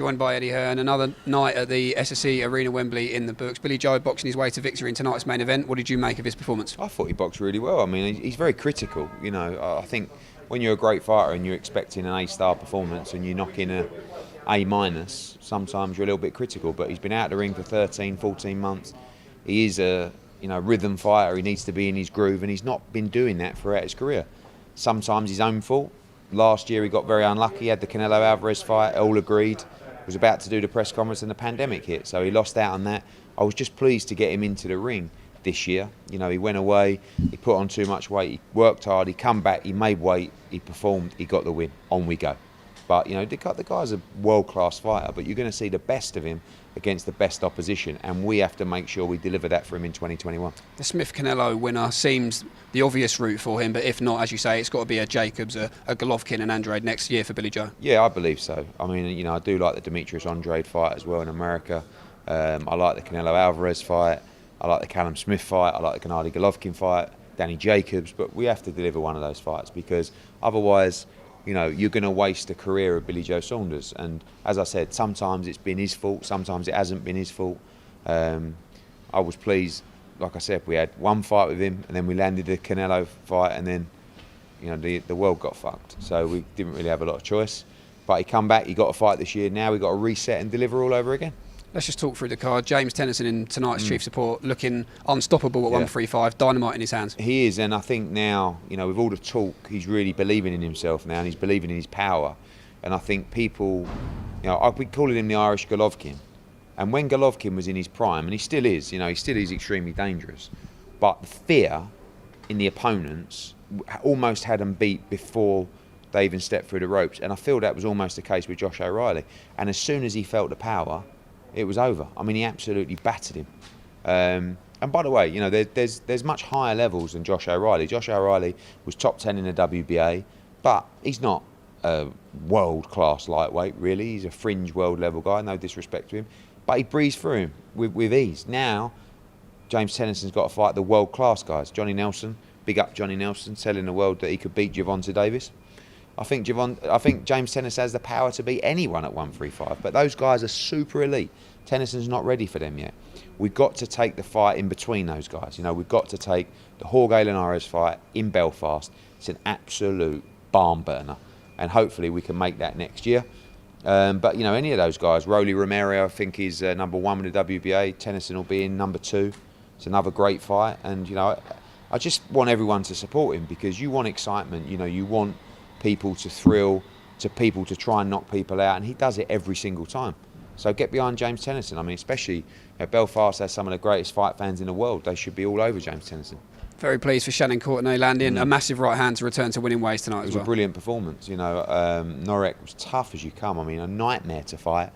joined by Eddie Hearn. Another night at the SSE Arena Wembley in the books. Billy Joe boxing his way to victory in tonight's main event. What did you make of his performance? I thought he boxed really well. I mean, he's very critical. You know, I think when you're a great fighter and you're expecting an A-star performance and you knock in a A-, sometimes you're a little bit critical. But he's been out of the ring for 13, 14 months. He is a rhythm fighter. He needs to be in his groove, and he's not been doing that throughout his career. Sometimes his own fault. Last year he got very unlucky. He had the Canelo Alvarez fight, all agreed. Was about to do the press conference and the pandemic hit, so he lost out on that. I was just pleased to get him into the ring this year. You know, he went away, he put on too much weight, he worked hard, he come back, he made weight, he performed, he got the win. On we go. But, you know, the guy's a world-class fighter, but you're going to see the best of him against the best opposition, and we have to make sure we deliver that for him in 2021. The Smith-Canelo winner seems the obvious route for him, but if not, as you say, it's got to be a Jacobs, a Golovkin and Andrade next year for Billy Joe. Yeah, I believe so. I mean, you know, I do like the Demetrius Andrade fight as well in America. I like the Canelo Alvarez fight. I like the Callum Smith fight. I like the Gennady Golovkin fight, Danny Jacobs, but we have to deliver one of those fights, because otherwise, you know, you're going to waste a career of Billy Joe Saunders. And as I said, sometimes it's been his fault, sometimes it hasn't been his fault. I was pleased, like I said, we had one fight with him, and then we landed the Canelo fight, and then, you know, the world got fucked. So we didn't really have a lot of choice. But he come back, he got a fight this year. Now we got to reset and deliver all over again. Let's just talk through the card. James Tennyson in tonight's chief support, looking unstoppable at 135, dynamite in his hands. He is, and I think now, you know, with all the talk, he's really believing in himself now, and he's believing in his power. And I think people, you know, I've been calling him the Irish Golovkin. And when Golovkin was in his prime, and he still is, you know, he still is extremely dangerous, but the fear in the opponents almost had them beat before they even stepped through the ropes. And I feel that was almost the case with Josh O'Reilly. And as soon as he felt the power, it was over. I mean, he absolutely battered him. And by the way, you know, there's much higher levels than Josh O'Reilly. Josh O'Reilly was top 10 in the WBA, but he's not a world-class lightweight, really. He's a fringe world-level guy, no disrespect to him. But he breezed through him with ease. Now, James Tennyson's got to fight the world-class guys. Johnny Nelson, big up Johnny Nelson, telling the world that he could beat Gervonta Davis. I think James Tennyson has the power to beat anyone at 135, but those guys are super elite. Tennyson's not ready for them yet. We've got to take the fight in between those guys. You know, we've got to take the Jorge Linares fight in Belfast. It's an absolute barn burner, and hopefully we can make that next year. But, you know, any of those guys, Rolly Romero, I think, is number 1 with the WBA. Tennyson will be in number 2. It's another great fight, and, you know, I just want everyone to support him, because you want excitement. You know, you want people to thrill, to people to try and knock people out, and he does it every single time. So get behind James Tennyson. I mean, especially, you know, Belfast has some of the greatest fight fans in the world. They should be all over James Tennyson. Very pleased for Shannon Courtenay landing a massive right hand to return to winning ways tonight as well. It was a brilliant performance. You know, Norek was tough as you come. I mean, a nightmare to fight.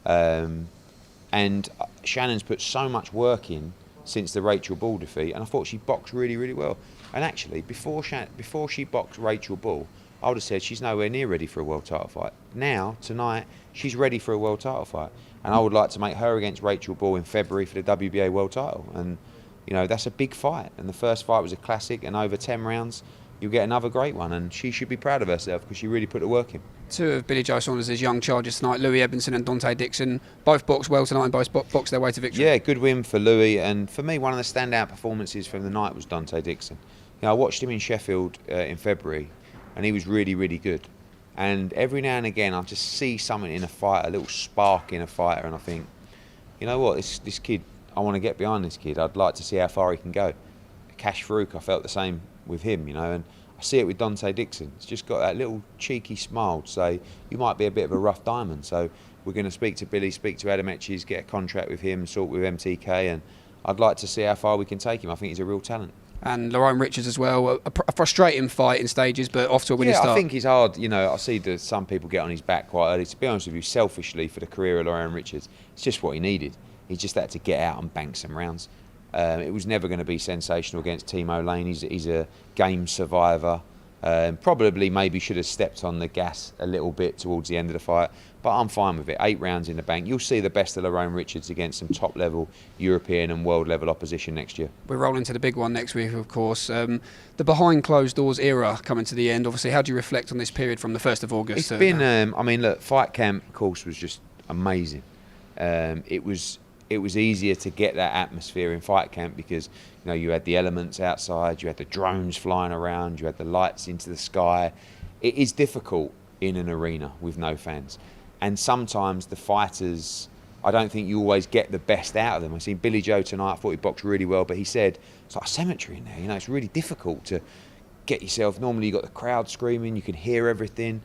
And Shannon's put so much work in since the Rachel Ball defeat, and I thought she boxed really, really well. And actually, before she boxed Rachel Ball, I would have said she's nowhere near ready for a world title fight. Now, tonight, she's ready for a world title fight. And I would like to make her against Rachel Ball in February for the WBA world title. And, you know, that's a big fight. And the first fight was a classic, and over 10 rounds, you'll get another great one. And she should be proud of herself, because she really put the work in. Two of Billy Joe Saunders' young chargers tonight, Louis Edmondson and Dante Dixon, both boxed well tonight and both boxed their way to victory. Yeah, good win for Louis. And for me, one of the standout performances from the night was Dante Dixon. You know, I watched him in Sheffield in February, and he was really, really good. And every now and again, I just see something in a fight, a little spark in a fighter, and I think, you know what, this kid, I want to get behind this kid. I'd like to see how far he can go. Cash Farouk, I felt the same with him, you know, and I see it with Dante Dixon. He's just got that little cheeky smile to say, you might be a bit of a rough diamond. So we're going to speak to Billy, speak to Adam Etches, get a contract with him, sort with MTK, and I'd like to see how far we can take him. I think he's a real talent. And Lorraine Richards as well, a frustrating fight in stages, but off to a winning start. I think he's hard. You know, I see that some people get on his back quite early. To be honest with you, selfishly, for the career of Lorraine Richards, it's just what he needed. He just had to get out and bank some rounds. It was never going to be sensational against Timo Lane. He's a game survivor. Probably maybe should have stepped on the gas a little bit towards the end of the fight, but I'm fine with it. 8 rounds in the bank. You'll see the best of Lorraine Richards against some top level European and world level opposition next year. We're rolling to the big one next week, of course. The behind closed doors era coming to the end. Obviously, how do you reflect on this period from the 1st of August? It's been, I mean, look, fight camp, of course, was just amazing. It was easier to get that atmosphere in fight camp because you had the elements outside, you had the drones flying around, you had the lights into the sky. It is difficult in an arena with no fans, and sometimes the fighters, I don't think you always get the best out of them. I seen Billy Joe tonight. I thought he boxed really well, but he said it's like a cemetery in there. It's really difficult to get yourself. Normally you got the crowd screaming, you can hear everything,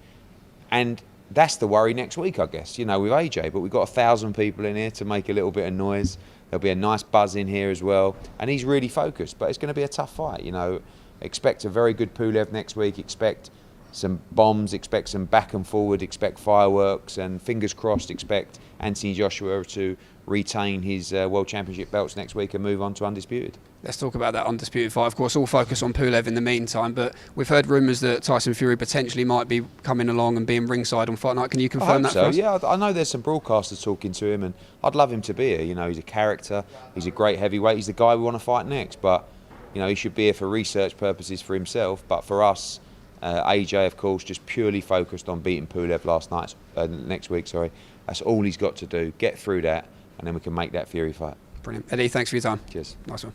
and that's the worry next week, I guess. With AJ, but we've got 1,000 people in here to make a little bit of noise. There'll be a nice buzz in here as well, and he's really focused. But it's going to be a tough fight. Expect a very good Pulev next week. Expect some bombs, expect some back and forward, expect fireworks, and fingers crossed, expect Anthony Joshua to retain his World Championship belts next week and move on to undisputed. Let's talk about that undisputed fight. Of course, all focus on Pulev in the meantime, but we've heard rumours that Tyson Fury potentially might be coming along and being ringside on Fight Night. Can you confirm that for us? Yeah, I know there's some broadcasters talking to him, and I'd love him to be here. He's a character, he's a great heavyweight, he's the guy we want to fight next, but he should be here for research purposes for himself, but for us, AJ, of course, just purely focused on beating Pulev next week. That's all he's got to do. Get through that, and then we can make that Fury fight. Brilliant. Eddie, thanks for your time. Cheers. Nice one.